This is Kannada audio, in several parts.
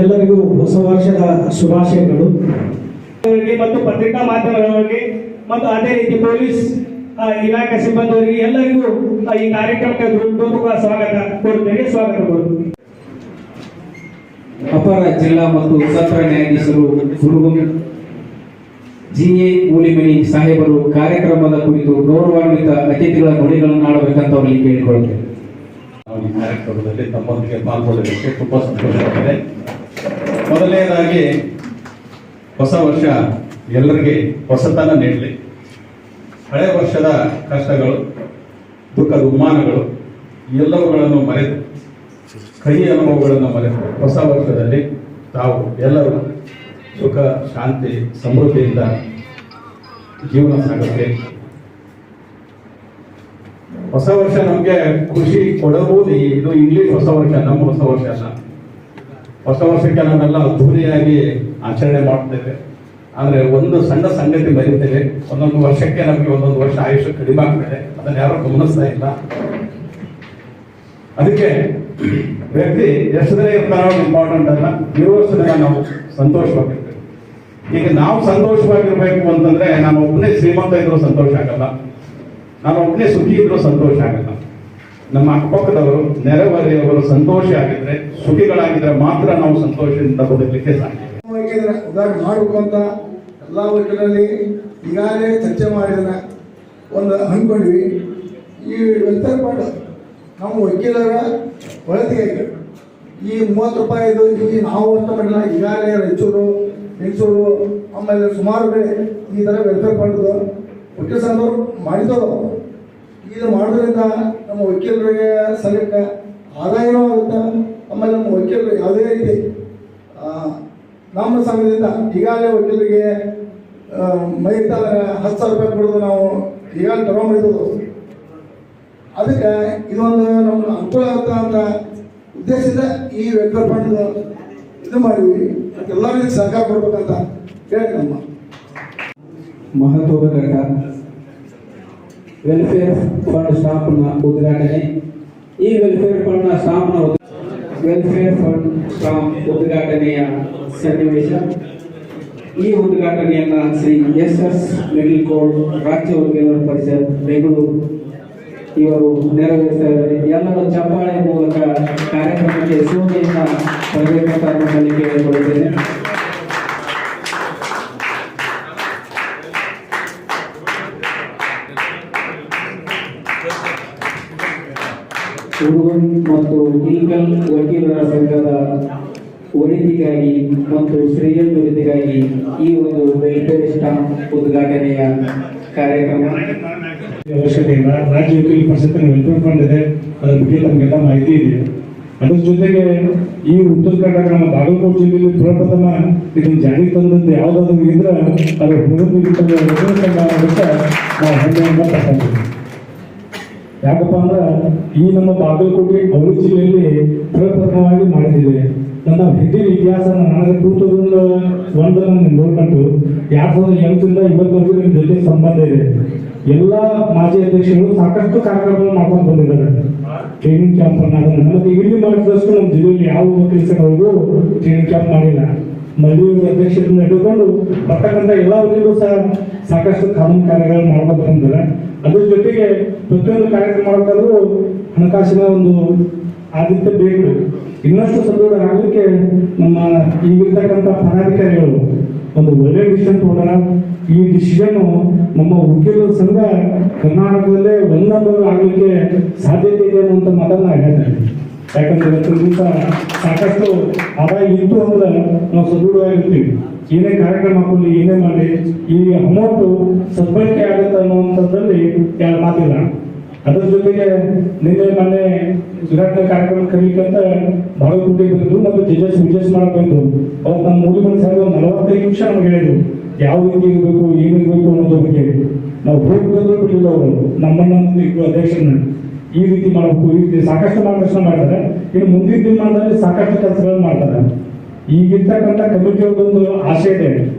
ಎಲ್ಲರಿಗೂ ಹೊಸ ವರ್ಷದ ಶುಭಾಶಯಗಳು. ಮತ್ತು ಪತ್ರಿಕಾ ಮಾಧ್ಯಮದವರಿಗೆ ಮತ್ತು ಅದೇ ರೀತಿ ಪೊಲೀಸ್ ಇಲಾಖೆ ಸಿಬ್ಬಂದಿಯವರಿಗೆ ಎಲ್ಲರಿಗೂ ಈ ಕಾರ್ಯಕ್ರಮಕ್ಕೆ ಹೃತ್ಪೂರ್ವಕ ಸ್ವಾಗತ ಕೋರುತ್ತೇನೆ. ಸ್ವಾಗತ ಕೋರುತ್ತೇನೆ. ಅಪರ ಜಿಲ್ಲಾ ಮತ್ತು ಸತ್ರ ನ್ಯಾಯಾಧೀಶರು ಹುಡುಗು ಜಿಎ ಮೂಲಿಮನಿ ಸಾಹೇಬರು ಕಾರ್ಯಕ್ರಮದ ಕುರಿತು ಗೌರವಾನ್ವಿತ ಅತಿಥಿಗಳ ನುಡಿಗಳನ್ನು ಆಡಬೇಕಂತ ಅವರಿಗೆ ಕೇಳಿಕೊಳ್ಳುತ್ತೇವೆ. ನಾವು ಈ ಕಾರ್ಯಕ್ರಮದಲ್ಲಿ ತಮ್ಮೊಂದಿಗೆ ಪಾಲ್ಗೊಳ್ಳಲಿಕ್ಕೆ ತುಂಬಾ ಸಂತೋಷವಾಗಿದೆ. ಮೊದಲನೇದಾಗಿ ಹೊಸ ವರ್ಷ ಎಲ್ಲರಿಗೆ ಹೊಸತನ ನೀಡಲಿ. ಹಳೆ ವರ್ಷದ ಕಷ್ಟಗಳು, ದುಃಖದ ಉಮ್ಮಾನಗಳು ಎಲ್ಲವುಗಳನ್ನು ಮರೆತು, ಕಹಿ ಅನುಭವಗಳನ್ನು ಮರೆತು ಹೊಸ ವರ್ಷದಲ್ಲಿ ತಾವು ಎಲ್ಲರೂ ಸುಖ, ಶಾಂತಿ, ಸಮೃದ್ಧಿಯಿಂದ ಜೀವನ ಸಾಗುತ್ತೆ. ಹೊಸ ವರ್ಷ ನಮಗೆ ಖುಷಿ ಕೊಡಬಹುದು. ಇದು ಇಂಗ್ಲಿಷ್ ಹೊಸ ವರ್ಷ, ನಮ್ಮ ಹೊಸ ವರ್ಷ ಅಲ್ಲ. ಹೊಸ ವರ್ಷಕ್ಕೆ ನಾವೆಲ್ಲ ಅದ್ಧೂರಿಯಾಗಿ ಆಚರಣೆ ಮಾಡ್ತೇವೆ. ಆದರೆ ಒಂದು ಸಣ್ಣ ಸಂಗತಿ ಮರಿತೇವೆ. ಒಂದೊಂದು ವರ್ಷಕ್ಕೆ ನಮಗೆ ಒಂದೊಂದು ವರ್ಷ ಆಯುಷ್ಯ ಕಡಿಮೆ ಆಗ್ತದೆ. ಅದನ್ನು ಯಾರು ಗಮನಿಸ್ತಾ ಇಲ್ಲ. ಅದಕ್ಕೆ ವ್ಯಕ್ತಿ ಎಷ್ಟು ದಿನ ಇರ್ತಾರೋ ಇಂಪಾರ್ಟೆಂಟ್ ಅಲ್ಲ, ಇರುವಷ್ಟು ದಿನ ನಾವು ಸಂತೋಷವಾಗಿರ್ಬೇಕು. ಈಗ ನಾವು ಸಂತೋಷವಾಗಿರ್ಬೇಕು ಅಂತಂದ್ರೆ ನಾನು ಒಬ್ಬನೇ ಶ್ರೀಮಂತ ಇದ್ರೂ ಸಂತೋಷ ಆಗಲ್ಲ, ನಾನು ಒಬ್ಬನೇ ಸುಖಿ ಇದ್ರೂ ಸಂತೋಷ ಆಗಲ್ಲ. ನಮ್ಮ ಅಕ್ಕಪಕ್ಕದವರು, ನೆರೆಹೊರೆಯವರು ಸಂತೋಷ ಆಗಿದ್ರೆ, ಸುಖಿಗಳಾಗಿದ್ರೆ ಮಾತ್ರ ನಾವು ಸಂತೋಷದಿಂದ ಬದುಕಲಿಕ್ಕೆ ಸಾಧ್ಯ. ಉದಾಹರಣೆ ಮಾಡಬೇಕು ಅಂತ ಎಲ್ಲ ವಕೀಲರಲ್ಲಿ ಈಗಾಗಲೇ ಚರ್ಚೆ ಮಾಡಿದ ಒಂದು ಅಂದ್ಕೊಂಡ್ವಿ. ಈ ವೆಲ್ಫೇರ್ ಫಂಡ್ ನಮ್ಮ ವಕೀಲರ ಒಳತಿಗೆ ಈ 30 ರೂಪಾಯಿದು ಈ ನಾವು ಅಷ್ಟ ಮಾಡಿಲ್ಲ. ಈಗಾಗಲೇ ರಾಯಚೂರು, ಬೆಂಗಳೂರು, ಆಮೇಲೆ ಸುಮಾರು ಕಡೆ ಈ ಥರ ವೆಲ್ಫೇರ್ ಫಂಡ್ದು ವಕೀಲ ಸಂಘದವರು ಮಾಡಿದವರು. ಇದು ಮಾಡೋದ್ರಿಂದ ನಮ್ಮ ವಕೀಲರಿಗೆ ಸಲಕ್ಕೆ ಆದಾಯನೂ ಆಗುತ್ತೆ. ಆಮೇಲೆ ನಮ್ಮ ವಕೀಲರು ಯಾವುದೇ ರೀತಿ ನಮ್ಮ ಸಂಘದಿಂದ ಈಗಾಗಲೇ ವಕೀಲರಿಗೆ ಮೈತ 10,000 ರೂಪಾಯಿ ಕೊಡೋದು ನಾವು ಈಗಾಗಲೇ ತಗೊಂಡಿದ್ದು. ಅದಕ್ಕೆ ಇದೊಂದು ನಮ್ಗೆ ಅನುಕೂಲ ಆಗುತ್ತೆ ಅಂತ ಉದ್ದೇಶದಿಂದ ಈ ವೆಲ್ಫೇರ್ ಫಂಡ್ ಇದು ಮಾಡಿದ್ವಿ. ಎಲ್ಲರಿಗೂ ಸಹಕಾರ ಕೊಡ್ಬೇಕಂತ ಹೇಳಿ ನಮ್ಮ ಮಹತ್ವದ ಘಟ್ಟ ವೆಲ್ಫೇರ್ ಫಂಡ್ ಸ್ಟಾಂಪ್ನ ಉದ್ಘಾಟನೆ. ಈ ವೆಲ್ಫೇರ್ ಫಂಡ್ ಸ್ಟಾಂಪ್ ಉದ್ಘಾಟನೆಯ ಸನ್ನಿವೇಶ. ಈ ಉದ್ಘಾಟನೆಯನ್ನ ಶ್ರೀ SS ಮಿಡ್ಲ್ ಕೋರ್ಟ್ ರಾಜ್ಯ ವಕೀಲರ ಪರಿಷತ್ ಬೆಂಗಳೂರು ಇವರು ನೆರವೇರಿಸಿದ್ದಾರೆ. ಎಲ್ಲರ ಚಪ್ಪಾಳೆ ಮೂಲಕ ಕಾರ್ಯಕ್ರಮಕ್ಕೆ ಶೋಭೆಯಿಂದ ಬರಬೇಕಂತ ನಮ್ಮಲ್ಲಿ ಕೇಳಿಕೊಳ್ಳುತ್ತೇನೆ. ಹುಡುಗನ್ ಮತ್ತು ಇಲ್ಕಲ್ ವಕೀಲರ ಸಂಘದ ಒಳಿತಿಗಾಗಿ ಮತ್ತು ಶ್ರೇಯೋಭಿವೃದ್ಧಿಗಾಗಿ ಈ ಒಂದು ವೆಲ್ಫೇರ್ ಸ್ಟಾಂಪ್ ಉದ್ಘಾಟನೆಯ ಕಾರ್ಯಕ್ರಮ ಅವಶ್ಯಕತೆ ಇಲ್ಲ. ರಾಜ್ಯ ವಕೀಲ ಪರಿಷತ್ ವೆಲ್ಫೇರ್ ಫಂಡ್ ಇದೆ, ಅದರ ಬಗ್ಗೆ ನಮಗೆಲ್ಲ ಮಾಹಿತಿ ಇದೆ. ಅದ್ರ ಜೊತೆಗೆ ಈ ಉತ್ತರ ಕರ್ನಾಟಕ ನಮ್ಮ ಬಾಗಲಕೋಟೆ ಜಿಲ್ಲೆಯಲ್ಲಿ ಪ್ರಪ್ರಥಮ ಇದನ್ನು ಜಾರಿಗೆ ತಂದದ್ದು ಯಾವುದಾದ್ರು ಇದ್ರೆ ಅದು ಹುಡುಗರಿಗೆ ನಾವು ಹೆಮ್ಮೆಯಿಂದ ಪಡ್ಕೊಂಡಿದ್ದೀವಿ. ಯಾಕಪ್ಪ ಅಂದ್ರೆ ಈ ನಮ್ಮ ಬಾಗಲಕೋಟೆ ಅವಳಿ ಜಿಲ್ಲೆಯಲ್ಲಿ ಪ್ರಪ್ರಥಮವಾಗಿ ಮಾಡಿದ್ದೇವೆ. ನನ್ನ ಹಿಂದಿನ ಇತಿಹಾಸ ನನಗೆ 2001 ನೋಡ್ಕೊಂಡು 2008 ಇವತ್ತವರೆಗೂ ನಿಮ್ಮ ಜೊತೆ ಸಂಬಂಧ ಇದೆ. ಎಲ್ಲ ಮಾಜಿ ಅಧ್ಯಕ್ಷರು ಸಾಕಷ್ಟು ಕಾರ್ಯಕ್ರಮಗಳು ಮಾಡ್ಕೊಂಡು ಬಂದಿದ್ದಾರೆ. ಟ್ರೈನಿಂಗ್ ಕ್ಯಾಂಪ್ ನಮಗೆ ಇಲ್ಲಿ ಮಾಡಿದಷ್ಟು ನಮ್ಮ ಜಿಲ್ಲೆಯಲ್ಲಿ ಯಾವ ವಕೀಲರಿಗೂ ಟ್ರೈನಿಂಗ್ ಕ್ಯಾಂಪ್ ಮಾಡಿಲ್ಲ. ಮಲ್ಲಿಯೂರು ಅಧ್ಯಕ್ಷರಿಂದ ಹಿಡಿದುಕೊಂಡು ಬರ್ತಕ್ಕಂಥ ಎಲ್ಲ ವಕೀಲರು ಸಹ ಸಾಕಷ್ಟು ಕಾನೂನು ಕಾರ್ಯಗಳು ಮಾಡ್ಕೊಂಡು ಬಂದಿದ್ದಾರೆ. ಅದ್ರ ಜೊತೆಗೆ ಪ್ರತಿಯೊಂದು ಕಾರ್ಯಕ್ರಮ ಮಾಡಬೇಕಾದ್ರೂ ಹಣಕಾಸಿನ ಒಂದು ಆದ್ಯತೆ ಬೇಕು. ಇನ್ನಷ್ಟು ಸದೃಢ ಆಗಲಿಕ್ಕೆ ನಮ್ಮ ಈಗಿರ್ತಕ್ಕಂಥ ಪದಾಧಿಕಾರಿಗಳು ಒಂದು ಒಳ್ಳೆ ಡಿಸಿಷನ್ ತಗೊಂಡಾರ. ಈ ಡಿಸಿಷನ್ ನಮ್ಮ ವಕೀಲರ ಸಂಘ ಕರ್ನಾಟಕದಲ್ಲೇ ಒಂದೊಂದು ಆಗಲಿಕ್ಕೆ ಸಾಧ್ಯತೆ ಇದೆ ಅನ್ನುವಂಥ ಮಾತನ್ನ ಹೇಳ್ತಾರೆ. ಯಾಕಂದ್ರೆ ಇವತ್ತಿನ ದಿವಸ ಸಾಕಷ್ಟು ಆದಾಯ ಇತ್ತು ಅಂದ್ರೆ ನಾವು ಸದೃಢವಾಗಿರ್ತೀವಿ. ಏನೇ ಕಾರ್ಯಕ್ರಮ ಹಾಕೊಳ್ಳಿ, ಏನೇ ಮಾಡಿ ಈ ಅಮೌಂಟು ಸದ್ಬಳಕೆ ಆಗುತ್ತೆ ಅನ್ನುವಂಥದ್ದಲ್ಲಿ ಯಾರು ಮಾತಿಲ್ಲ. ಅದರ ಜೊತೆಗೆ ನಿನ್ನೆ ಮೊನ್ನೆ ಉದ್ಘಾಟನಾ ಕಾರ್ಯಕ್ರಮ ಕರೀಲಿಕ್ಕಂತ ಬಾಗಲಕೋಟೆ ಬಂದರು ಮತ್ತು ವಿಜಯಸ್ ಮಾಡಕ್ ಬಂದರು. ಅವತ್ತು ನಮ್ಮ ಮೂಲಿಮನಿ ಸಾಹೇಬ್ 45 ನಿಮಿಷ ನಮ್ಗೆ ಹೇಳಿದ್ರು ಯಾವ ರೀತಿ ಇರಬೇಕು, ಏನಿರಬೇಕು ಅನ್ನೋದ್ರ ಬಗ್ಗೆ. ನಾವು ಹೋಗ್ಬೇಕು ಬಿಟ್ಟಿಲ್ಲ. ಅವರು ನಮ್ಮನ್ನ ಅಧ್ಯಕ್ಷರನ್ನ ಈ ರೀತಿ ಮಾಡಬೇಕು, ಈ ರೀತಿ ಸಾಕಷ್ಟು ಮಾರ್ಗದರ್ಶನ ಮಾಡ್ತಾರೆ. ಇನ್ನು ಮುಂದಿನ ದಿನಮಾನದಲ್ಲಿ ಸಾಕಷ್ಟು ಕೆಲಸಗಳನ್ನು ಮಾಡ್ತಾರೆ. ಈಗಿರ್ತಕ್ಕಂಥ ಕಮಿಟಿಯವ್ರದೊಂದು ಆಸೆ ಇದೆ,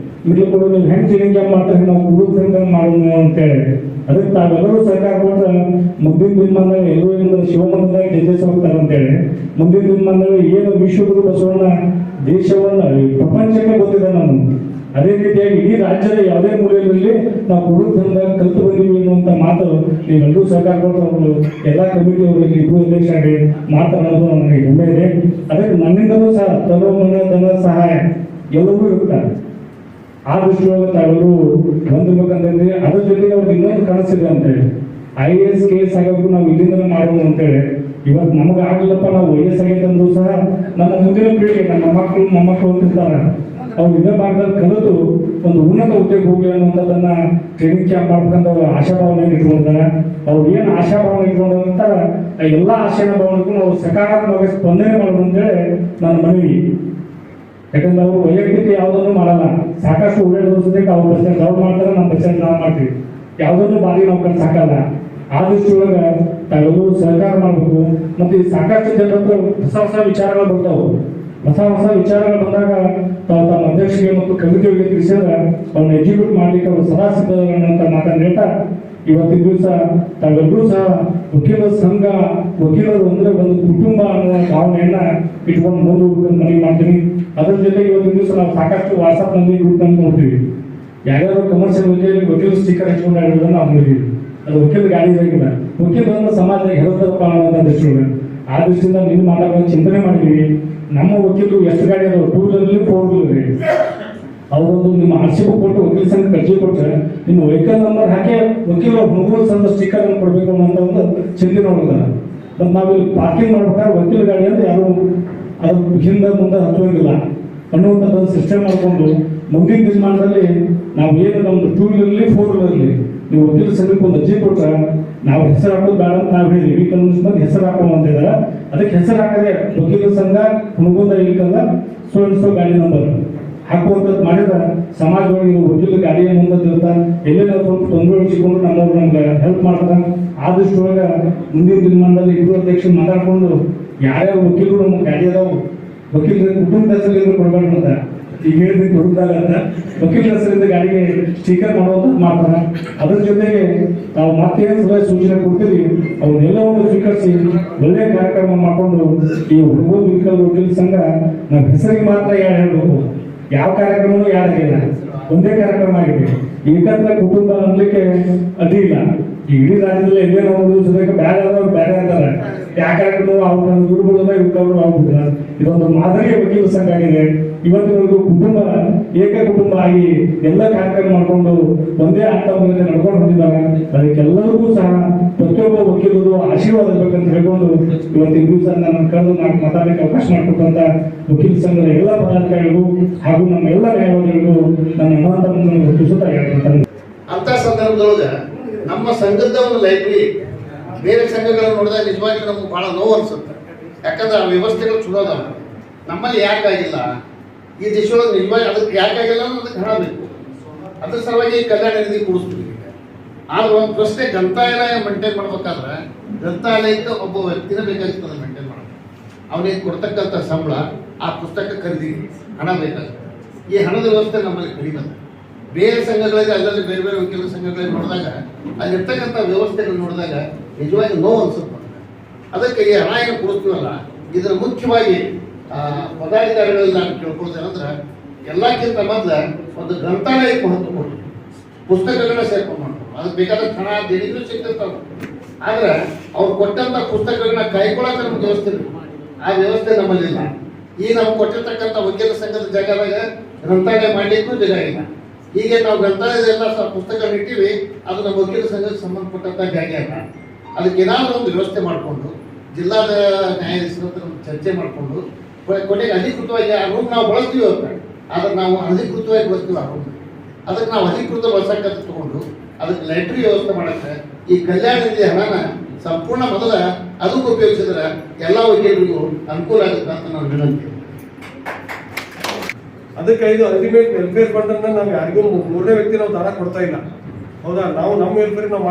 ಮಿಡ್ಲ್ ಕೊಡು ನೀವು ಹೆಂಗೆ ಟ್ರೈನಿಂಗ್ ಕ್ಯಾಂಪ್ ಮಾಡ್ತಾರೆ, ನಾವು ಹುಡುಗ ಮಾಡೋಣ ಅಂತೇಳಿ. ಅದಕ್ಕೆ ತಾವೆಲ್ಲರೂ ಸಹಕಾರ ಕೊಟ್ಟರೆ ಮುಂದಿನ ದಿನಮಾನ ಎಲ್ಲರೂ ಶಿವಮೊಗ್ಗದಾಗ ಜೊತೆ ಹೋಗ್ತಾರೆ ಅಂತೇಳಿ ಮುಂದಿನ ದಿನಮಾನದಲ್ಲಿ ಏನು ವಿಶ್ವಗುರು ಬಸವಣ್ಣ ದೇಶವನ್ನ ಪ್ರಪಂಚಕ್ಕೆ ಗೊತ್ತಿದೆ ನಾನು. ಅದೇ ರೀತಿಯಾಗಿ ಇಡೀ ರಾಜ್ಯದ ಯಾವುದೇ ಮೂಲೆಯಲ್ಲಿ ನಾವು ಕುರುಧಂದ ಕಲ್ತು ಬಂದೀವಿ ಅನ್ನುವಂಥ ಮಾತು ನೀವೆಲ್ಲರೂ ಸಹಕಾರ ಕೊಟ್ಟು ಎಲ್ಲ ಕಮಿಟಿಯವರಲ್ಲಿ ಇಬ್ಬರು ಅಧ್ಯಕ್ಷರಾಗಿ ಮಾತನಾಡೋದು ನನಗೆ ಹೆಮ್ಮೆ ಇದೆ. ಅದಕ್ಕೆ ನನ್ನಿಂದಲೂ ಸಹ ಧನ ಸಹಾಯ ಎಲ್ಲವೂ ಇರ್ತಾರೆ. ಆ ದೃಷ್ಟಿಯೊಳಗೆ ತಾವೆಲ್ಲರೂ ಹೊಂದಬೇಕಂತಂದ್ರೆ ಅದ್ರ ಜೊತೆಗೆ ಅವ್ರಿಗೆ ಇನ್ನೊಂದು ಕನಸಿದೆ ಅಂತೇಳಿ IAS KS ಆಗೋಕ್ಕೂ ನಾವು ಇಲ್ಲಿಂದಲೇ ಮಾಡೋಣ ಅಂತೇಳಿ. ಇವತ್ತು ನಮಗೆ ಆಗಲಿಲ್ಲಪ್ಪ ನಾವು IAS ಆಗೈತಂದ್ರೂ ಸಹ ನಮ್ಮ ಮುಂದಿನ ಪೀಳಿಗೆ ನಮ್ಮ ಮಕ್ಕಳು ಮೊಮ್ಮಕ್ಕಳು ಅಂತಿರ್ತಾರೆ ಅವ್ರು ಇದೇ ಭಾಗದಲ್ಲಿ ಕಲಿತು ಒಂದು ಉನ್ನತ ಹುದ್ದೆಗೆ ಹೋಗ್ಲಿ ಅನ್ನುವಂಥದ್ದನ್ನ ಟ್ರೈನಿಂಗ್ ಕ್ಯಾಂಪ್ ಮಾಡ್ಬೇಕಂತ ಆಶಾಭಾವನೆ ಇಟ್ಕೊಂಡಿದ್ದಾರೆ. ಅವ್ರು ಏನು ಆಶಾಭಾವನೆ ಇಟ್ಕೊಂಡಿರ್ತಾರೆ ಎಲ್ಲ ಆಶಾಭಾವನೆಗೂ ನಾವು ಸಕಾರಾತ್ಮಕ ಸ್ಪಂದನೆ ಮಾಡೋದು ಅಂತೇಳಿ ನನ್ನ ಮನವಿ. ಯಾಕಂದ್ರೆ ಅವರು ವೈಯಕ್ತಿಕ ಯಾವುದನ್ನು ಮಾಡಲ್ಲ, ಸಾಕಷ್ಟು ಓಡಾಡೋದಕ್ಕೆ ಅವ್ರ ಪರ್ಸೆಂಟ್ ಅವ್ರು ಮಾಡ್ತಾರೆ, ನಮ್ಮ ಪರ್ಸೆಂಟ್ ನಾವು ಮಾಡ್ತೀವಿ. ಯಾವುದನ್ನು ಬಾರಿ ನಾವು ಸಾಕಲ್ಲ. ಆ ದೃಷ್ಟಿಯೊಳಗೆ ತಾವೆಲ್ಲರೂ ಸಹಕಾರ ಮಾಡಬೇಕು. ಮತ್ತು ಈ ಸಾಕಷ್ಟು ಜನರು ಹೊಸ ವಿಚಾರಗಳು ಬರ್ತಾವೆ. ಹೊಸ ವಿಚಾರಗಳು ಬಂದಾಗ ತಾವು ತಮ್ಮ ಅಧ್ಯಕ್ಷರಿಗೆ ಮತ್ತು ಕಮಿಟಿಯವರಿಗೆ ತಿಳಿಸಿದ್ರೆ ಅವ್ರನ್ನ ಎಕ್ಸಿಕ್ಯೂಟ್ ಮಾಡ್ಲಿಕ್ಕೆ ಅವರು ಸದಾ ಸಿದ್ಧಗಳನ್ನಂತ ಮಾತನ್ನು ಹೇಳ್ತಾ ಇವತ್ತಿನ ದಿವಸ ತಾವೆಲ್ಲರೂ ಸಹ ವಕೀಲರ ಸಂಘ, ವಕೀಲರು ಅಂದ್ರೆ ಒಂದು ಕುಟುಂಬ ಅನ್ನುವ ಭಾವನೆಯನ್ನ ಇಟ್ಕೊಂಡು ಮುಂದೂಡ್ಕೊಂಡು ಮನವಿ ಮಾಡ್ತೀನಿ. ಅದ್ರ ಜೊತೆಗೆ ಇವತ್ತಿನ ದಿವಸ ನಾವು ಸಾಕಷ್ಟು ವಾಟ್ಸಪ್ನಲ್ಲಿ ಗ್ರೂಪ್ನಲ್ಲಿ ನೋಡ್ತೀವಿ. ಯಾರ್ಯಾರು ಕಮರ್ಷಿಯಲ್ ವಕೀಲ ಸ್ಟಿಕ್ಕರ್ ಹಚ್ಕೊಂಡು ಆಡೋದನ್ನ ನಾವು ನೋಡಿದ್ವಿ. ಅದು ವಕೀಲ ಗಾಡಿ ಇರೋಂಗಿಲ್ಲ. ವಕೀಲರನ್ನು ಸಮಾಜದಾಗ ಹೆದರ್ತಾರಪ್ಪ ಅನ್ನುವಂಥ ದೃಷ್ಟಿಯೊಳಗೆ ಆ ದೃಷ್ಟಿಯಿಂದ ನಿನ್ನ ಮಾತಾಡೋದು ಚಿಂತನೆ ಮಾಡಿದ್ವಿ. ನಮ್ಮ ವಕೀಲರು ಎಷ್ಟು ಗಾಡಿ ಅದಾವ, 2 ವೀಲರ್ 4 ವೀಲರ್ ಅವರೊಂದು ನಿಮ್ಮ RC ಬುಕ್ ಕೊಟ್ಟು ವಕೀಲ ಸಂಘ ಅರ್ಜಿ ಕೊಟ್ಟರೆ ನಿಮ್ಮ ವೆಹಿಕಲ್ ನಂಬರ್ ಹಾಕಿ ವಕೀಲ ಹುಡುಗರ ಸಂಘ ಸ್ಟಿಕ್ಕರ್ ಅನ್ನು ಕೊಡಬೇಕು ಅನ್ನೋ ಒಂದು ಚಿಂತನೆ ನೋಡಿದ. ಮತ್ತು ನಾವಿಲ್ಲಿ ಪಾರ್ಕಿಂಗ್ ಮಾಡ್ಬೇಕಾದ್ರೆ ವಕೀಲ ಗಾಡಿ ಅಂತ ಯಾರು ಅದು ಹಿಂದೆ ಮುಂದೆ ಹಚ್ಚೋಂಗಿಲ್ಲ ಅನ್ನುವಂಥದ್ದು ಸಿಸ್ಟಮ್ ಮಾಡಿಕೊಂಡು ಮುಂದಿನ ದಿನಮಾನದಲ್ಲಿ ನಾವು ಏನು ನಮ್ದು 2 ವೀಲರ್ಲಿ 4 ವೀಲರ್ಲಿ ನೀವು ವಕೀಲ ಸಂಘಕ್ಕೆ ಒಂದು ಅರ್ಜಿ ಕೊಟ್ಟರೆ ನಾವು ಹೆಸರು ಹಾಕೋದು ಬೇಡ ಅಂತ ನಾವು ಹೇಳಿದ್ವಿ. ವೆಹಿಕಲ್ ಬಂದು ಹೆಸರು ಹಾಕೋ ಅಂತ ಇದ್ದಾರೆ. ಅದಕ್ಕೆ ಹೆಸರು ಹಾಕದೆ ವಕೀಲ ಸಂಘ ಹುಣಗುಂದ ಇಲ್ಲಿಕಲ್ಲ ಸೊ ಗಾಡಿ ನಂಬರ್ ಹಾಕುವಂಥದ್ದು ಮಾಡಿದ್ರೆ ಸಮಾಜದೊಳಗೆ ವಕೀಲ ಗಾಡಿಯ ಮುಂದಿರ್ತ ಎಲ್ಲೆಲ್ಲ ಸ್ವಲ್ಪ ತೊಂದರೆ ಉಳಿಸಿಕೊಂಡು ನಮ್ಮವ್ರು ನಮ್ಗೆ ಹೆಲ್ಪ್ ಮಾಡ್ತಾರೆ. ಆ ದೃಷ್ಟಿಯೊಳಗೆ ಮುಂದಿನ ದಿನಮಾನದಲ್ಲಿ ಇಬ್ಬರು ಅಧ್ಯಕ್ಷರು ಮಾತಾಡ್ಕೊಂಡು ಯಾರ್ಯಾವ ವಕೀಲರು ನಮ್ಮ ಗಾಡಿ ಅದಾವು ವಕೀಲರ ಕುಟುಂಬದ ಹೆಸರಲ್ಲಿ ಕೊಡಬೇಡ ಅಂತ ಈಗ ಹೇಳಿದ್ರೆ ಕೊಡುದಾಗ ವಕೀಲ ಹೆಸರಿಂದ ಗಾಡಿಗೆ ಸ್ಟಿಕ್ಕರ್ ಮಾಡುವಂಥದ್ದು ಮಾಡ್ತಾರೆ. ಅದ್ರ ಜೊತೆಗೆ ನಾವು ಮತ್ತೇನು ಸಲಹೆ ಸೂಚನೆ ಕೊಡ್ತೀವಿ ಅವನ್ನೆಲ್ಲವನ್ನು ಸ್ವೀಕರಿಸಿ ಒಳ್ಳೆಯ ಕಾರ್ಯಕ್ರಮ ಮಾಡಿಕೊಂಡು ಈ ಹುಡುಗರು ವಕೀಲ ಸಂಘ ನಾವು ಹೆಸರಿಗೆ ಮಾತ್ರ ಹೇಳಬೇಕು. ಯಾವ ಕಾರ್ಯಕ್ರಮನೂ ಯಾರಾಗಿಲ್ಲ, ಒಂದೇ ಕಾರ್ಯಕ್ರಮ ಆಗಿದೆ. ಏಕತ್ರ ಕುಟುಂಬ ಅನ್ಲಿಕ್ಕೆ ಅಡ್ಡಿ ಇಲ್ಲ. ಈ ಇಡೀ ರಾಜ್ಯದಲ್ಲಿ ಎಲ್ಲೇ ನೋಡುವುದು ಜೊತೆಗೆ ಬೇರೆ ಆದವ್ರು ಬೇರೆ ಅಂತಾರೆ. ಯಾವ ಕಾರ್ಯಕ್ರಮ ಅವ್ರು ಇರ್ಬೋದಲ್ಲ ಇವ್ರು ಆಗ್ಬೋದಿಲ್ಲ. ಇದೊಂದು ಮಾದರಿಯ ವಕೀಲ ಸಂಘ ಆಗಿದೆ. ಇವತ್ತಿನವರೆಗೂ ಕುಟುಂಬ ಏಕ ಕುಟುಂಬ ಆಗಿ ಎಲ್ಲ ಕಾರ್ಯಕ್ರಮ ಮಾಡಿಕೊಂಡು ಒಂದೇ ಹಂತ ಮುಂದೆ ನಡ್ಕೊಂಡು ಬಂದಿದ್ದಾರೆ. ಅದಕ್ಕೆಲ್ಲರಿಗೂ ಸಹ ಪ್ರತಿಯೊಬ್ಬ ವಕೀಲರು ಆಶೀರ್ವಾದ ಇರಬೇಕಂತ ಹೇಳ್ಕೊಂಡು ಇವತ್ತಿನ ದಿವಸ ನನ್ನ ಕರೆದು ನಾನು ಮಾತಾಡಲಿಕ್ಕೆ ಅವಕಾಶ ಮಾಡಿಕೊಟ್ಟಂತ ವಕೀಲ ಸಂಘದ ಎಲ್ಲ ಪದಾಧಿಕಾರಿಗಳಿಗೂ ಹಾಗೂ ನಮ್ಮ ಎಲ್ಲ ನ್ಯಾಯವಾದಿಗಳಿಗೂ ನನ್ನ ಅನುವಾದವನ್ನು ತಿಳಿಸುತ್ತಾ ಹೇಳ್ತಾರೆ. ಅಂತ ಸಂದರ್ಭದೊಳಗೆ ನಮ್ಮ ಸಂಘದ ಒಂದು ಲೈಬ್ರರಿ ಬೇರೆ ಸಂಘಗಳನ್ನು ನೋಡಿದಾಗ ನಿಜವಾಗಿ ನಮ್ಗೆ ಭಾಳ ನೋವು ಅನ್ಸುತ್ತೆ. ಯಾಕಂದ್ರೆ ಆ ವ್ಯವಸ್ಥೆಗಳು ಚಲೋ ಅದಾವ. ನಮ್ಮಲ್ಲಿ ಯಾಕಾಗಿಲ್ಲ, ಈ ದೇಶದೊಳಗೆ ನಿಜವಾಗಿ ಅದಕ್ಕೆ ಯಾಕಾಗಿಲ್ಲ ಅನ್ನೋದಕ್ಕೆ ಹಣ ಬೇಕು. ಅದ್ರ ಸಲುವಾಗಿ ಕಲ್ಯಾಣ ನಿಧಿ ಕೊಡಿಸ್ತೀವಿ. ಆದ್ರೆ ಒಂದು ಪ್ರಶ್ನೆ, ಗ್ರಂಥಾಲಯ ಮೇಂಟೈನ್ ಮಾಡ್ಬೇಕಾದ್ರೆ ಗ್ರಂಥಾಲಯಕ್ಕೆ ಒಬ್ಬ ವ್ಯಕ್ತಿನ ಬೇಕಾಗ್ತದೆ ಮೇಂಟೈನ್ ಮಾಡೋದು. ಅವನಿಗೆ ಕೊಡ್ತಕ್ಕಂಥ ಸಂಬಳ, ಆ ಪುಸ್ತಕ ಖರೀದಿ ಹಣ ಬೇಕಾಗುತ್ತೆ. ಈ ಹಣದ ವ್ಯವಸ್ಥೆ ನಮ್ಮಲ್ಲಿ ಕಡಿಮೆ. ಬೇರೆ ಸಂಘಗಳಿಗೆ ಅಲ್ಲಲ್ಲಿ ಬೇರೆ ಬೇರೆ ವಕೀಲ ಸಂಘಗಳಿಗೆ ನೋಡಿದಾಗ ಅಲ್ಲಿರ್ತಕ್ಕಂಥ ವ್ಯವಸ್ಥೆಗಳು ನೋಡಿದಾಗ ನಿಜವಾಗಿ ನೋವು ಅನ್ಸುತ್ತೆ. ಅದಕ್ಕೆ ಈ ಹಣ ಏನು ಕೊಡಿಸ್ತೀವಲ್ಲ, ಇದರ ಮುಖ್ಯವಾಗಿ ಪದಾಧಿಕಾರಿಗಳಲ್ಲಿ ನಾನು ಕೇಳ್ಕೊಳ್ತೇನೆಂದ್ರೆ ಎಲ್ಲಕ್ಕಿಂತ ಮೊದಲು ಒಂದು ಗ್ರಂಥಾಲಯಕ್ಕೆ ಹೊತ್ತು ಕೊಟ್ಟು ಪುಸ್ತಕಗಳನ್ನ ಸೇರ್ಕೊಂಡು ಮಾಡ್ತಾರೆ. ಅದಕ್ಕೆ ಬೇಕಾದ ಹಣ ದೇಣಿಗೂ ಸಿಗ್ತಿರ್ತಾವೆ. ಆದ್ರೆ ಅವ್ರು ಕೊಟ್ಟಂಥ ಪುಸ್ತಕಗಳನ್ನ ಕಾಯ್ಕೊಳ್ಳೋಕೆ ನಮ್ಗೆ ವ್ಯವಸ್ಥೆ ಬೇಕು. ಆ ವ್ಯವಸ್ಥೆ ನಮ್ಮಲ್ಲಿಲ್ಲ. ಈಗ ನಾವು ಕೊಟ್ಟಿರ್ತಕ್ಕಂಥ ವಕೀಲ ಸಂಘದ ಜಾಗದಾಗ ಗ್ರಂಥಾಲಯ ಮಾಡಲಿಕ್ಕೂ ಜಾಗ ಇಲ್ಲ. ಈಗ ನಾವು ಗ್ರಂಥಾಲಯದೆಲ್ಲ ಪುಸ್ತಕ ಇಟ್ಟಿವಿ, ಅದು ನಮ್ಮ ವಕೀಲ ಸಂಘಕ್ಕೆ ಸಂಬಂಧಪಟ್ಟಂಥ ಜಾಗ ಅಲ್ಲ. ಅದಕ್ಕೆ ಏನಾದರೂ ಒಂದು ವ್ಯವಸ್ಥೆ ಮಾಡಿಕೊಂಡು ಜಿಲ್ಲಾದ ನ್ಯಾಯಾಧೀಶರ ಹತ್ರ ಚರ್ಚೆ ಮಾಡಿಕೊಂಡು ಕೊನೆಗೆ ಅಧಿಕೃತವಾಗಿ ಆ ರೂಮ್ ನಾವು ಬಳಸ್ತೀವಿ ಅಂತ. ಆದ್ರೆ ನಾವು ಅಧಿಕೃತವಾಗಿ ಬಳಸ್ತೀವಿ ಆ ರೂಮ್. ಅದಕ್ಕೆ ನಾವು ಅಧಿಕೃತ ಬಳಸಕ್ಕಂತ ತಗೊಂಡು ಅದಕ್ಕೆ ಲೈಬ್ರರಿ ವ್ಯವಸ್ಥೆ ಮಾಡೋಕ್ಕೆ ಈ ಕಲ್ಯಾಣ ನಿಧಿ ಹಣನ ಸಂಪೂರ್ಣ ಮೊದಲ ಅದಕ್ಕೆ ಉಪಯೋಗಿಸಿದ್ರೆ ಎಲ್ಲ ವಕೀಲರಿಗೂ ಅನುಕೂಲ ಆಗುತ್ತೆ ಅಂತ ನಾನು ವಿನಂತಿ. ಅದಕ್ಕೆ ಇದು ಅಲ್ಟಿಮೇಟ್ ವೆಲ್ಫೇರ್ ಫಂಡ್ ಅನ್ನ ನಾವು ಯಾರಿಗೂ ಮೂರನೇ ವ್ಯಕ್ತಿ ನಾವು ದಾನ ಕೊಡ್ತಾ ಇಲ್ಲ. ಹೌದಾ? ನಾವು ನಮ್ಮ ವೆಲ್ಫೇರ್ ನಾವು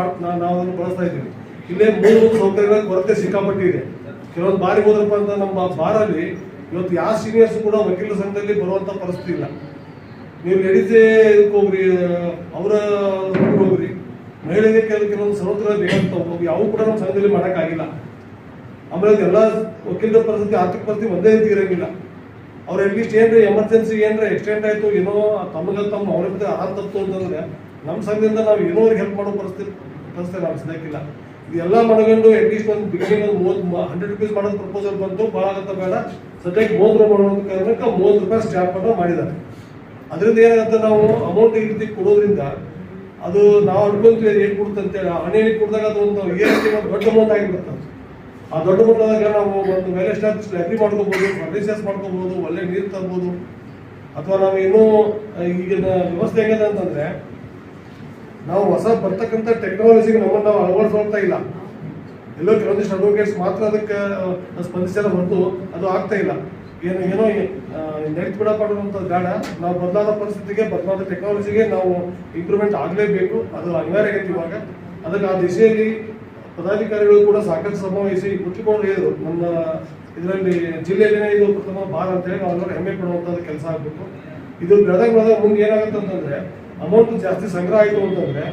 ಅದನ್ನು ಬಳಸ್ತಾ ಇದ್ದೀವಿ. ಇಲ್ಲೇ ಮೂರು ಸೌಕರ್ಯಗಳ ಕೊರತೆ ಸಿಕ್ಕಾಪಟ್ಟಿದೆ. ಕೆಲವೊಂದು ಬಾರಿ ಹೋದ್ರಪ್ಪ ಅಂತ ನಮ್ಮ ಬಾರಲ್ಲಿ ಇವತ್ತು ಯಾವ ಸೀನಿಯರ್ಸ್ ಕೂಡ ವಕೀಲ ಸಂಘದಲ್ಲಿ ಬರುವಂಥ ಪರಿಸ್ಥಿತಿ ಇಲ್ಲ. ನೀವು ಲೇಡೀಸೇ ಇದಕ್ಕೆ ಹೋಗ್ರಿ, ಅವರ ಹೋಗ್ರಿ, ಮಹಿಳೆಗೆ ಕೆಲವೊಂದು ಸೌಲಭ್ಯಗಳು ಬೇಕಾಗ್ತಾವೆ. ಅವು ಕೂಡ ನಮ್ಮ ಸಂಘದಲ್ಲಿ ಮಾಡೋಕ್ಕಾಗಿಲ್ಲ. ಆಮೇಲೆ ಎಲ್ಲ ವಕೀಲರ ಪರಿಸ್ಥಿತಿ ಆರ್ಥಿಕ ಪರಿಸ್ಥಿತಿ ಒಂದೇ ರೀತಿ ಇರೋಂಗಿಲ್ಲ. ಅವ್ರು ಅಟ್ಲೀಸ್ಟ್ ಏನ್ರಿ ಎಮರ್ಜೆನ್ಸಿ ಏನ್ರಿ ಎಕ್ಸ್ಟೆಂಡ್ ಆಯ್ತು ಏನೋ ತಮ್ಮ ಅವ್ರ ಜೊತೆ ಆಹಾರ ತಪ್ಪು ಅಂತಂದ್ರೆ ನಮ್ಮ ಸಂಘದಿಂದ ನಾವು ಏನೋ ಅವ್ರಿಗೆ ಹೆಲ್ಪ್ ಮಾಡೋ ಪರಿಸ್ಥಿತಿ ನಾವು ಸಿಗಕ್ಕಿಲ್ಲ. ಇದೆಲ್ಲ ಮನಗಂಡು ಅಟ್ಲೀಸ್ಟ್ ಒಂದು ಬಿಗಿನಿಂಗ್ ಒಂದು 100 ರೂಪೀಸ್ ಮಾಡೋದು ಪ್ರಪೋಸಲ್ ಬಂತು, ಭಾಳ ಆಗತ್ತ ಬೇಡ, ಸದ್ಯಕ್ಕೆ 30 ರೂಪಾಯಿ ಮಾಡೋದು ಕಾರಣಕ್ಕೆ 30 ರೂಪಾಯಿ ಸ್ಟ್ಯಾಂಪ್ ಅನ್ನು ಮಾಡಿದ್ದಾರೆ. ಅದರಿಂದ ಏನಾಗುತ್ತೆ, ನಾವು ಅಮೌಂಟ್ ಈ ರೀತಿ ಕೊಡೋದ್ರಿಂದ ಅದು ನಾವು ಅನ್ಕೊಂತೀವಿ ಏನು ಕೊಡುತ್ತೆ ಅಂತೇಳಿ, ಹಣೆ ಕೊಡಿದಾಗ ಅದು ಒಂದು ಏನಕ್ಕೆ ಒಂದು ದೊಡ್ಡ ಅಮೌಂಟ್ ಆಗಿಬಿಡುತ್ತೆ. ಆ ದೊಡ್ಡ ಮೊತ್ತದಾಗ ನಾವು ಒಂದು ವೆಲ್ ಎಸ್ಟಾಬ್ಲಿಷ್ ಲೈಬ್ರರಿ ಮಾಡ್ಕೋಬಹುದು, ಫರ್ನಿಚರ್ಸ್ ಮಾಡ್ಕೋಬಹುದು, ಒಳ್ಳೆ ನೀರು ತರ್ಬೋದು. ಅಥವಾ ನಾವು ಇನ್ನೂ ಈಗಿನ ವ್ಯವಸ್ಥೆ ಹೆಂಗಿದೆ ಅಂತಂದ್ರೆ, ನಾವು ಹೊಸ ಬರ್ತಕ್ಕಂಥ ಟೆಕ್ನಾಲಜಿಗೆ ನಮ್ಮನ್ನು ನಾವು ಅಳವಡಿಸ್ಕೊಳ್ತಾ ಇಲ್ಲ. ಎಲ್ಲೋ ಕೆಲವೊಂದಿಷ್ಟು ಅಡ್ವೊಕೇಟ್ಸ್ ಮಾತ್ರ ಅದಕ್ಕೆ ಸ್ಪಂದಿಸ್ತಾರೆ ಹೊರತು ಅದು ಆಗ್ತಾ ಇಲ್ಲ. ಏನೋ ನೆಟ್ ಬಿಡಪ್ಪ ಅನ್ನುವಂಥದ್ದು ಬೇಡ. ನಾವು ಬದಲಾದ ಪರಿಸ್ಥಿತಿಗೆ, ಬದಲಾದ ಟೆಕ್ನಾಲಜಿಗೆ ನಾವು ಇಂಪ್ರೂವ್ಮೆಂಟ್ ಆಗಲೇಬೇಕು. ಅದು ಅನಿವಾರ್ಯ ಆಗೈತೆ ಇವಾಗ. ಅದಕ್ಕೆ ಆ ದಿಶೆಯಲ್ಲಿ ಪದಾಧಿಕಾರಿಗಳು ಕೂಡ ಸಾಕಷ್ಟು ಸಮಾವೇಶಿ ಮುಚ್ಚಿಕೊಂಡು ಹೇಳಿದ್ರು. ನಮ್ಮ ಇದರಲ್ಲಿ ಜಿಲ್ಲೆಯಲ್ಲಿನೇ ಇದು ಪ್ರಥಮ ಬಾರ್ ಅಂತೇಳಿ ನಾವು ಎಲ್ಲರೂ ಹೆಮ್ಮೆ ಪಡುವಂಥದ್ದು ಕೆಲಸ ಆಗಬೇಕು. ಇದು ಬೆಳೆದಾಗ ಮುಂದೆ ಏನಾಗುತ್ತೆ ಅಂತಂದ್ರೆ, ಅಮೌಂಟ್ ಜಾಸ್ತಿ ಸಂಗ್ರಹ ಆಯಿತು ಅಂತಂದ್ರೆ,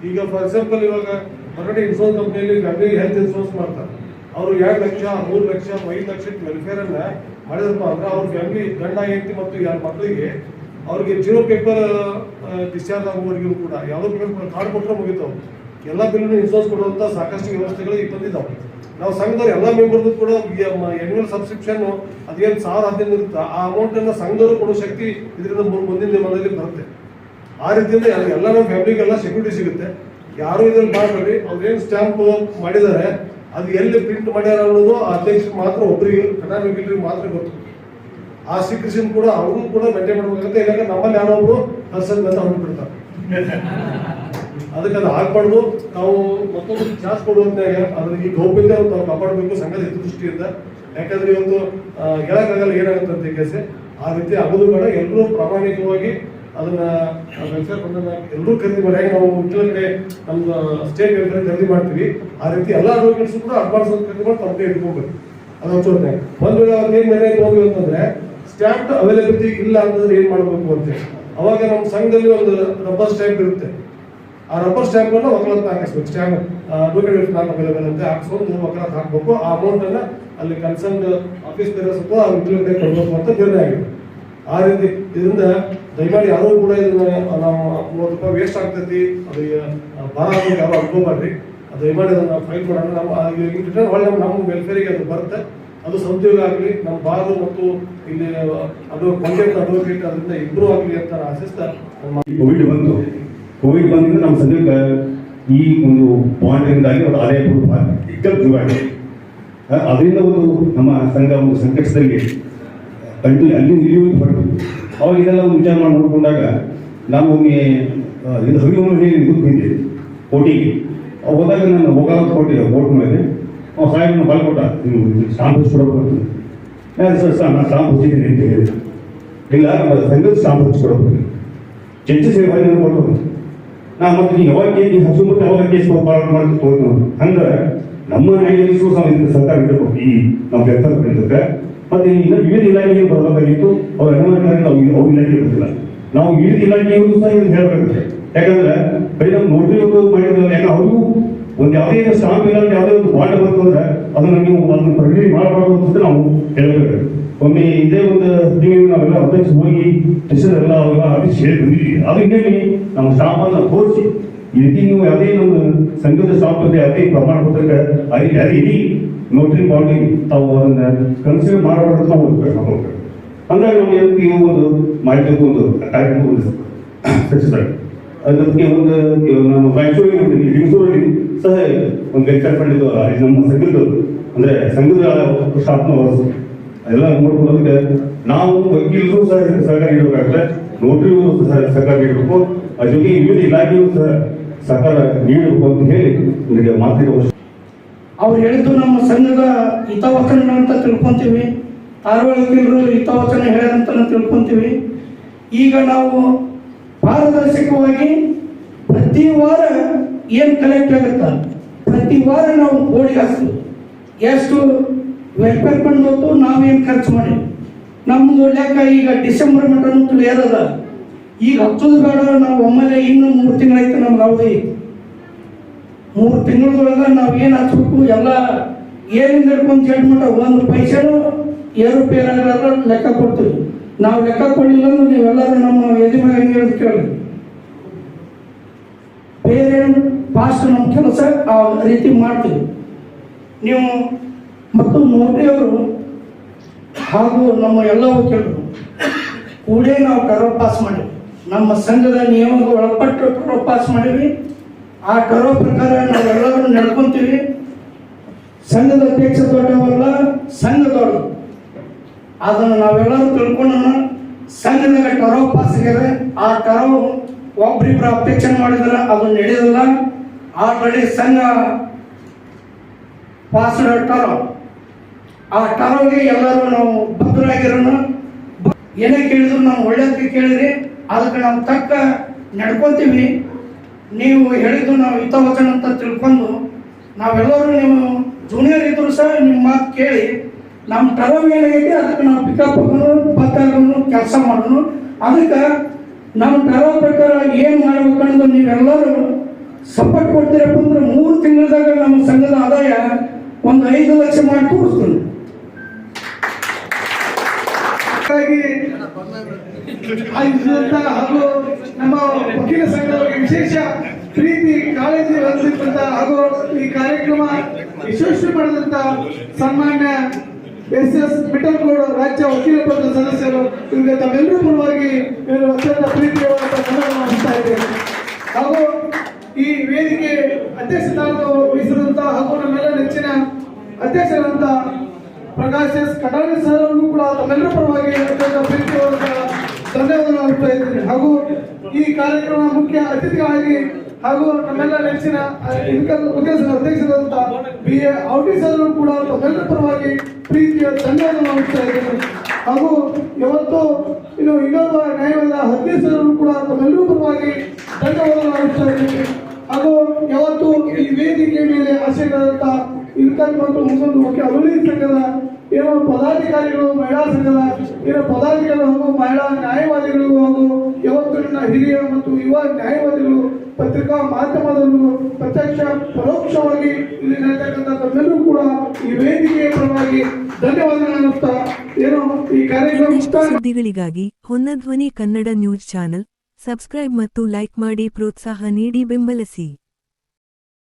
ಈಗ ಫಾರ್ ಎಕ್ಸಾಂಪಲ್ ಇವಾಗ ಹೊರಗಡೆ ಇನ್ಶೂರೆನ್ಸ್ ಕಂಪ್ನಿಯಲ್ಲಿ ಫ್ಯಾಮಿಲಿ ಹೆಲ್ತ್ ಇನ್ಶೂರೆನ್ಸ್ ಮಾಡ್ತಾರೆ. ಅವರು 2 ಲಕ್ಷ 3 ಲಕ್ಷ 5 ಲಕ್ಷಕ್ಕೆ ವೆಲ್ಫೇರ್ ಅನ್ನ ಮಾಡಿದ್ರಪ್ಪ ಅಂದ್ರೆ ಅವ್ರ ಫ್ಯಾಮಿಲಿ ಗಂಡ ಹೆಂಡತಿ ಮತ್ತು 2 ಮಕ್ಕಳಿಗೆ ಅವ್ರಿಗೆ 0 ಪೇಪರ್ ಡಿಸ್ಚಾರ್ಜ್ ಆಗುವವರೆಗೂ ಕೂಡ ಯಾವುದೋ ಪೇಪರ್ ಕಾರ್ಡ್ ಕೊಟ್ಟರೆ ಮುಗಿತಾವೆ. ಎಲ್ಲ ಬಿಲ್ಲು ಇನ್ಶೂರೆನ್ಸ್ ಕೊಡುವಂಥ ಸಾಕಷ್ಟು ವ್ಯವಸ್ಥೆಗಳು ಈಗ ಬಂದಿದ್ದಾವೆ. ನಾವು ಸಂಘದವ್ರು ಎಲ್ಲ ಮೆಂಬರ್ದು ಕೂಡ ಆನ್ಯುವಲ್ ಸಬ್ಸ್ಕ್ರಿಪ್ಷನ್ ಅದೇನು 1015 ಇರುತ್ತೆ, ಆ ಅಮೌಂಟನ್ನು ಸಂಘದವರು ಕೊಡೋ ಶಕ್ತಿ ಇದರಿಂದ ಮುಂದಿನ ದಿನದಲ್ಲಿ ಬರುತ್ತೆ. ಆ ರೀತಿಯಿಂದ ಎಲ್ಲ ನಮ್ಮ ಫ್ಯಾಮಿಲಿಗೆಲ್ಲ ಸೆಕ್ಯೂರಿಟಿ ಸಿಗುತ್ತೆ. ಯಾರು ಇದನ್ನು ಮಾಡಬೇಡಿ. ಅವ್ರೇನು ಸ್ಟ್ಯಾಂಪ್ ಮಾಡಿದ್ದಾರೆ ಅದು ಎಲ್ಲಿ ಪ್ರಿಂಟ್ ಮಾಡ್ಯಾರ ಅನ್ನೋದು ಅಧ್ಯಕ್ಷರಿಗೆ ಮಾತ್ರ, ಒಬ್ಬರಿಗೆ ಕರ್ನಾಟಕರಿಗೆ ಮಾತ್ರ ಗೊತ್ತು. ಆ ಸೀಕ್ರೆಸಿನ್ ಕೂಡ ಅವ್ರಿಗೂ ಕೂಡ ಮೇಂಟೈನ್ ಮಾಡಬೇಕಾಗುತ್ತೆ. ಇಲ್ಲಾಂದ್ರೆ ನಮ್ಮಲ್ಲಿ ಯಾರೊಬ್ರು ಪರ್ಸನ್ ಅಂತ ಹೊಂದ್ಬಿಡ್ತಾರೆ. ಅದಕ್ಕೆ ಅದು ಆಗ್ಬಾರ್ದು. ನಾವು ಮತ್ತೊಂದು ಚಾನ್ಸ್ ಕೊಡುವಂತಾಗ ಅದ್ರ ಈ ಗೌಪ್ಯತೆ ನಾವು ಕಾಪಾಡಬೇಕು ಸಂಘದ ಹಿತದೃಷ್ಟಿಯಿಂದ. ಯಾಕಂದ್ರೆ ಇವತ್ತು ಹೇಳಕ್ಕಾಗಲ್ಲ ಏನಾಗುತ್ತೆ ಅಂತ ಕೇಸ ಆ ರೀತಿ ಆಗೋದು ಬೇಡ. ಎಲ್ಲರೂ ಪ್ರಾಮಾಣಿಕವಾಗಿ ಅದನ್ನ ವೆಲ್ಫೇರ್ ಫಂಡನ್ನ ಎಲ್ಲರೂ ಖರೀದಿ ಮಾಡಿ, ಹೇಗೆ ನಾವು ಕಡೆ ನಮ್ದು ಸ್ಟೇಟ್ ವೆಲ್ಫೇರ್ ಖರೀದಿ ಮಾಡ್ತೀವಿ, ಆ ರೀತಿ ಎಲ್ಲ ಅಡ್ವೊಕೇಟ್ಸ್ ಕೂಡ ಅಡ್ವಾನ್ಸ್ ಖರೀದಿ ಮಾಡಿ ತಪ್ಪೇ ಇಟ್ಕೊಬೇಕು. ಅದು ಹಚ್ಚೋದೆ ಒಂದು ವೇಳೆ ಅವ್ರಿಗೆ ಏನ್ ನಿರ್ಣಯ ಹೋಗಿ ಅಂತಂದ್ರೆ ಸ್ಟ್ಯಾಂಪ್ ಅವೈಲಬಿಲಿಟಿ ಇಲ್ಲ ಅಂತಂದ್ರೆ ಏನ್ ಮಾಡ್ಬೇಕು ಅಂತೇಳಿ, ಅವಾಗ ನಮ್ಮ ಸಂಘದಲ್ಲಿ ಒಂದು ರಬ್ಬರ್ ಸ್ಟ್ಯಾಂಪ್ ಇರುತ್ತೆ. ಆ ರಬ್ಬರ್ ಸ್ಟ್ಯಾಂಪ್ ಅನ್ನು ವಕಾಲತ್ ಹಾಕಿಸ್ಬೇಕು. ಸ್ಟ್ಯಾಂಪ್ ಅಡ್ವೊಕೇಟ್ ನಾಟ್ ಅವೈಲೇಬಲ್ ಅಂತ ಹಾಕ್ಸ್ಕೊಂಡು ವಕಾಲತ್ ಹಾಕ್ಬೇಕು. ಆ ಅಮೌಂಟ್ ಅನ್ನ ಅಲ್ಲಿ ಕನ್ಸರ್ನ್ ಆಫೀಸ್ ಬೇರೆಸ್ ಅಥವಾ ಇಂಪ್ಲಿಮೆಂಟ್ ಕೊಡಬೇಕು ಅಂತ ನಿರ್ಣಯ ಆಗಿದೆ. ಆ ರೀತಿ ಇದರಿಂದ ದಯಮಾಡಿ ಯಾರು ಕೂಡ ಇದನ್ನ ನಾವು 30 ರೂಪಾಯಿ ವೇಸ್ಟ್ ಆಗ್ತೈತಿ, ಅದು ಭಾರ ಆಗೋದು ಯಾರು ಅನ್ಕೋಬಾರ್ರಿ. ಅದು ದಯಮಾಡಿ ಅದನ್ನ ಫೈಟ್ ಮಾಡೋಣ. ನಮ್ಮ ಒಳ್ಳೆ ನಮ್ಮ ವೆಲ್ಫೇರಿಗೆ ಅದು ಬರುತ್ತೆ. ಅದು ಸದುಪಯೋಗ ಆಗಲಿ, ನಮ್ಮ ಬಾರು ಮತ್ತು ಇಲ್ಲಿ ಅದು ಕಾಂಟ್ಯಾಕ್ಟ್ ಅಡ್ವೊಕೇಟ್ ಅದರಿಂದ ಇಂಪ್ರೂವ್ ಆಗಲಿ ಅಂತ ಆಶಿಸ್ತಾ. ಕೋವಿಡ್ ಬಂದಿಂದ ನಮ್ಮ ಸಂಘಕ್ಕೆ ಈ ಒಂದು ಪಾಯಿಂಟ್ರಿಂದಾಗಿ ಒಂದು ಆದಾಯ ಶುರುವಾಗಿದೆ. ಅದರಿಂದ ಒಂದು ನಮ್ಮ ಸಂಘ ಒಂದು ಸಂಕಷ್ಟದಲ್ಲಿ ಅಲ್ಲಿ ಇಲ್ಲಿಯೂ ಹೊರಟು ಅವಾಗ ಇದೆಲ್ಲ ಒಂದು ವಿಚಾರ ಮಾಡಿ ನೋಡಿಕೊಂಡಾಗ ನಾವು ಒಮ್ಮೆ ಇದು ಹರಿವಲ್ಲಿ ಇದಕ್ಕೆ ಬಂದಿದ್ದೆ ಕೋಟಿಗೆ. ಹೋದಾಗ ನಾನು ಹೋಗಾಲತ್ ಕೊಟ್ಟಿದ್ದೆ ಕೋರ್ಟ್ ಮೇಲೆ. ಅವ್ನು ಸಾಹೇಬ್ ಬಾಲ್ ಕೊಟ್ಟ, ಸ್ಟಾಂಪ್ ಹಚ್ಕೊಡ್ಬೇಕು. ಸರ್ ನಾನು ಸ್ಟಾಂಪ್ ಹಚ್ಚಿದ್ದೀನಿ ಅಂತ ಹೇಳಿದೆ. ಇಲ್ಲ ನಮ್ಮ ಸಂಘದ ಸ್ಟಾಂಪ್ ಹಚ್ಕೊಡ್ಬೇಕು, ಜಡ್ಜಿ ಸೇವೆ ಕೊಡ್ಬೇಕು. ನಾ ಮತ್ತೆ ನೀವು ಯಾವಾಗ ಕೇಸ್ ಹಚ್ಕೊಂಡ್ಬಿಟ್ಟು ಅವಾಗ ಕೇಸ್ ಪಾಲನೆ ಮಾಡಿ ತೋರಿಸ್ ಹಂಗೆ ನಮ್ಮ ನ್ಯಾಯಾಧೀಶರು ಸರ್ಕಾರ ಇಡಬೇಕು ಈ ನಾವು ಕೆಲಸ. ಮತ್ತೆ ಇನ್ನು ವಿವಿಧ ಇಲಾಖೆಗೆ ಬರಬೇಕಾಗಿತ್ತು. ಅವ್ರ ಅನುಮಾನಗಳನ್ನು ನಾವು ಅವ್ರ ಇಲಾಖೆ ಬರ್ತಿಲ್ಲ. ನಾವು ವಿವಿಧ ಇಲಾಖೆಯವರು ಸಹ ಇದನ್ನು ಹೇಳಬೇಕಾಗುತ್ತೆ. ಯಾಕಂದ್ರೆ ಬರೀ ನಮ್ಮ ನೋಟ್ರಿ ಮಾಡಿದ್ರೆ ಯಾಕೆ ಅವ್ರಿಗೂ ಒಂದು ಯಾವುದೇ ಸ್ಟಾಂಪ್ ಇಲ್ಲ, ಯಾವುದೇ ಒಂದು ಬಾಂಡ್ ಬಂತು ಅಂದ್ರೆ ಅದನ್ನು ನೀವು ಅದನ್ನು ಪ್ರಕ್ರಿಯೆ ಮಾಡಬಾರ್ದು ಅಂತ ನಾವು ಹೇಳಬೇಕು. ಒಮ್ಮೆ ಇದೇ ಒಂದು ತಿಂಗಳು ನಾವೆಲ್ಲ ಅಧ್ಯಕ್ಷ ಹೋಗಿ ಟೆಸ್ಟರ್ ಎಲ್ಲ ಅವೆಲ್ಲ ಆಫೀಸ್ ಹೇಳಿ ಬಂದಿದ್ದೀವಿ. ಅದು ಇನ್ನೇನು ನಮ್ಮ ಸ್ಟಾಂಪ್ ಅನ್ನು ತೋರಿಸಿ ಈ ರೀತಿ ನೀವು ಯಾವುದೇ ನಮ್ಮ ಸಂಘದ ಸ್ಟಾಂಪ್ ಅಂತ ಯಾವುದೇ ಪ್ರಮಾಣ ಪತ್ರಕ್ಕೆ ಅದೇ ಇಡೀ ನೋಟ್ರಿ ಬಾಂಡಿಂಗ್ ತಾವು ಅದನ್ನ ಕನ್ಸಿಡರ್ ಮಾಡಬಾರ್ದು ನಾವು ಹೋಗ್ಬೇಕು. ಹಂಗಾಗಿ ನಾವು ನೀವು ಒಂದು ಮಾಡಬೇಕು ಒಂದು ಕಾರ್ಯಕ್ರಮ ಒಂದು ಸಕ್ಸಸ್ ಆಗಿ ಅದಕ್ಕೆ ಒಂದು ನಮ್ಮ ರಾಯಚೂರಲ್ಲಿ ಸಹ ಒಂದು ವೆಲ್ಫೇರ್ ಫಂಡ್ ಇದು ನಮ್ಮ ಸಂಘದ ಅಂದ್ರೆ ಸಂಘದ ಸ್ಟಾಫ್ನ ಎಲ್ಲ ನೋಡ್ಕೊಳ್ಳೋದಕ್ಕೆ ನಾವು ವಕೀಲರು ಸಹ ಸಹಕಾರ ನೀಡಬೇಕಾಗುತ್ತೆ, ನೋಟ್ರಿಯವರು ಸಹ ಸಹಕಾರ ನೀಡಬೇಕು, ಅದ್ರ ಜೊತೆಗೆ ವಿವಿಧ ಇಲಾಖೆಯೂ ಸಹ ಸಹಕಾರ ನೀಡಬೇಕು ಅಂತ ಹೇಳಿ ನಿಮಗೆ ಮಾತಿಗೆ ಅವ್ರು ಹೇಳಿದ್ದು ನಮ್ಮ ಸಂಘದ ಹಿತವಚನ ಅಂತ ತಿಳ್ಕೊಂತೀವಿ. ಆರೋಗ್ಯರು ಹಿತವಚನ ಹೇಳ್ಯಾರಂತ ತಿಳ್ಕೊಂತೀವಿ. ಈಗ ನಾವು ಪಾರದರ್ಶಕವಾಗಿ ಪ್ರತಿ ವಾರ ಏನು ಕಲೆಕ್ಟ್ ಆಗುತ್ತ ಪ್ರತಿ ವಾರ ನಾವು ಬೋರ್ಡಿಗೆ ಹಾಕ್ತೀವಿ. ಎಷ್ಟು ವೆಲ್ಫೇರ್ ಫಂಡ್ ಹೊತ್ತು ನಾವೇನು ಖರ್ಚು ಮಾಡಿ ನಮ್ದು ಲೆಕ್ಕ ಈಗ ಡಿಸೆಂಬರ್ ಮಟನು ಕ್ಲಿಯರ್ ಅದ. ಈಗ ಹಚ್ಚೋದು ಬೇಡ, ನಾವು ಒಮ್ಮೆಲೆ ಇನ್ನೂ 3 ತಿಂಗಳೈತೆ ನಮ್ಗೆ ಅವಧಿ. 3 ತಿಂಗಳೊಳಗೆ ನಾವು ಏನು ಹಚ್ಬೇಕು ಎಲ್ಲ ಏನಿಂದ ಹಿಡ್ಕೊಂಡು ಜಡ್ ಮಟ್ಟ ಒಂದು ಪೈಸೆನೂ ಏರುಪೇರಾಗಲಾರ ಲೆಕ್ಕ ಕೊಡ್ತೀವಿ. ನಾವು ಲೆಕ್ಕ ಕೊಡಲಿಲ್ಲ ಅಂದ್ರೆ ನೀವೆಲ್ಲರೂ ನಮ್ಮ ಯಜಮಾನ ಹೆಂಗೆ ಹೇಳೋದು ಕೇಳಿ. ಬೇರೆ ಫಾಸ್ಟ್ ನಮ್ಮ ಕೆಲಸ ಆ ರೀತಿ ಮಾಡ್ತೀವಿ. ನೀವು ಮತ್ತು ಮೋದಿಯವರು ಹಾಗೂ ನಮ್ಮ ಎಲ್ಲ ವಕೀಲರು ಕೂಡೇ ನಾವು ಕರೋ ಪಾಸ್ ಮಾಡಿವಿ. ನಮ್ಮ ಸಂಘದ ನಿಯಮಕ್ಕೆ ಒಳಪಟ್ಟು ಕರೋ ಪಾಸ್ ಮಾಡಿವಿ. ಆ ಕರೋ ಪ್ರಕಾರ ನಾವೆಲ್ಲರೂ ನಡ್ಕೊಂತೀವಿ. ಸಂಘದ ಅಧ್ಯಕ್ಷ ದೊಡ್ಡವಲ್ಲ, ಸಂಘ ದೊಡ್ಡ. ಅದನ್ನು ನಾವೆಲ್ಲರೂ ತಿಳ್ಕೊಳ್ಳೋಣ. ಸಂಘದಾಗ ಕರೋ ಪಾಸ್ ಆಗ್ಯಾರ. ಆ ಕರೋ ಒಬ್ರಿಬ್ರು ಅಪೇಕ್ಷೆ ಮಾಡಿದ್ರೆ ಅದು ನಡೆಯೋದಿಲ್ಲ. ಆಲ್ರೆಡಿ ಸಂಘ ಪಾಸ್ ಟರೋ, ಆ ಟರೋಗೆ ಎಲ್ಲರೂ ನಾವು ಭದ್ರಾಗಿರೋಣ. ಏನೇ ಕೇಳಿದ್ರು ನಾವು ಒಳ್ಳೆಯದಕ್ಕೆ ಕೇಳಿದ್ರಿ, ಅದಕ್ಕೆ ನಾವು ತಕ್ಕ ನಡ್ಕೊತೀವಿ. ನೀವು ಹೇಳಿದ್ದು ನಾವು ಹಿತವಚನ ಅಂತ ತಿಳ್ಕೊಂಡು ನಾವೆಲ್ಲರೂ ನೀವು ಜೂನಿಯರ್ ಇದ್ರು ಸಹ ನಿಮ್ಮ ಮಾತು ಕೇಳಿ ನಮ್ಮ ಟರೋ ಏನಾಗೈತಿ ಅದಕ್ಕೆ ನಾವು ಪಿಕಪ್ ಬತ್ತಾಗೋನು ಕೆಲಸ ಮಾಡೋಣ. ಅದಕ್ಕೆ ನಮ್ಮ ಟರೋ ಪ್ರಕಾರ ಏನು ಮಾಡ್ಬೇಕನ್ನೋದು ನೀವೆಲ್ಲರೂ ಸಪೋರ್ಟ್ ಕೊಡ್ತೀರಪ್ಪ ಅಂದ್ರೆ 3 ತಿಂಗಳದಾಗ ನಮ್ಮ ಸಂಘದ ಆದಾಯ ಒಂದು 5 ಲಕ್ಷ ಮಾಡಿ ತೋರಿಸ್ತೀನಿ. ಹಾಗೂ ನಮ್ಮ ವಕೀಲ ಸಂಘದ ವಿಶೇಷ ಪ್ರೀತಿ ಕಾಳಜಿ ಹೊಂದಿದಂತ ಹಾಗೂ ಈ ಕಾರ್ಯಕ್ರಮ ಯಶಸ್ವಿ ಮಾಡಿದಂತ ಸನ್ಮಾನ್ಯ SS ಮಿಠಲ್ಗೌಡ ರಾಜ್ಯ ವಕೀಲ ಪಕ್ಷದ ಸದಸ್ಯರು ಇವರಿಗೆ ತಮ್ಮೆಲ್ಲರೂ ಪರವಾಗಿ ಅತ್ಯಂತ ಪ್ರೀತಿಯಾದಂತಹ ಧನ್ಯವಾದ ಅರ್ಪಿಸ್ತಾ ಇದ್ದೇನೆ. ಹಾಗೂ ಈ ವೇದಿಕೆ ಅಧ್ಯಕ್ಷ ಸ್ಥಾನ ವಹಿಸಿದಂತ ಹಾಗೂ ನಮ್ಮೆಲ್ಲ ನೆಚ್ಚಿನ ಅಧ್ಯಕ್ಷರಾದಂತ ಪ್ರಕಾಶ್ ಎಸ್ ಕಟಾಣಿ ಸರ್ ಅವರು ಕೂಡ ತಮ್ಮೆಲ್ಲರ ಪರವಾಗಿ ಅತ್ಯಂತ ಪ್ರೀತಿಯಾದಂತಹ ಧನ್ಯವಾದ ಅರ್ಪಿಸ್ತಾ ಇದ್ದೇನೆ. ಹಾಗೂ ಈ ಕಾರ್ಯಕ್ರಮ ಮುಖ್ಯ ಅತಿಥಿಗಳಾಗಿ ಹಾಗೂ ನಮ್ಮೆಲ್ಲ ನೆಚ್ಚಿನ ಅಧ್ಯಕ್ಷರಾದಂತ BA ಔಟಿ ಸರ್ ಕೂಡ ತಮ್ಮೆಲ್ಲರ ಪರವಾಗಿ ಪ್ರೀತಿಯ ಧನ್ಯವಾದ ಅರ್ಪಿಸ್ತಾ ಇದ್ದೇನೆ. ಹಾಗೂ ಇವತ್ತು ಇನ್ನೊಬ್ಬ ನ್ಯಾಯವಾದ ಹತ್ತಿ ಸರ್ ಕೂಡ ತಮ್ಮೆಲ್ಲರೂ ಪರವಾಗಿ ಧನ್ಯವಾದ ಅರ್ಪಿಸ್ತಾ ಇದ್ದೇನೆ. ಹಾಗೂ ಯಾವತ್ತು ಈ ವೇದಿಕೆ ಮೇಲೆ ಆಸೆಗಳಂತ ಮತ್ತು ಮುಗಿಸೊಂದು ಮುಖ್ಯ ಅಭಿವೃದ್ಧಿ ಸಂಘದ ಏನೋ ಪದಾಧಿಕಾರಿಗಳು, ಮಹಿಳಾ ಸಂಘದ ಏನೋ ಪದಾಧಿಕಾರಿಗಳು ಹಾಗೂ ಮಹಿಳಾ ನ್ಯಾಯವಾದಿಗಳು ಹಾಗೂ ಯಾವತ್ತು ಹಿರಿಯ ಮತ್ತು ಯುವ ನ್ಯಾಯವಾದಿಗಳು, ಪತ್ರಿಕಾ ಮಾಧ್ಯಮದವರು ಪ್ರತ್ಯಕ್ಷ ಪರೋಕ್ಷವಾಗಿ ಇಲ್ಲಿ ನಡೆತಕ್ಕಂಥ ತಮ್ಮೆಲ್ಲರೂ ಕೂಡ ಈ ವೇದಿಕೆಯ ಪರವಾಗಿ ಧನ್ಯವಾದಗಳನ್ನು ಏನೋ ಈ ಕಾರ್ಯಕ್ರಮ ಸುದ್ದಿಗಳಿಗಾಗಿ ಹೊನ್ನಧ್ವನಿ ಕನ್ನಡ ನ್ಯೂಸ್ ಚಾನೆಲ್ ಸಬ್ಸ್ಕ್ರೈಬ್ ಮತ್ತು ಲೈಕ್ ಮಾಡಿ ಪ್ರೋತ್ಸಾಹ ನೀಡಿ ಬೆಂಬಲಿಸಿ.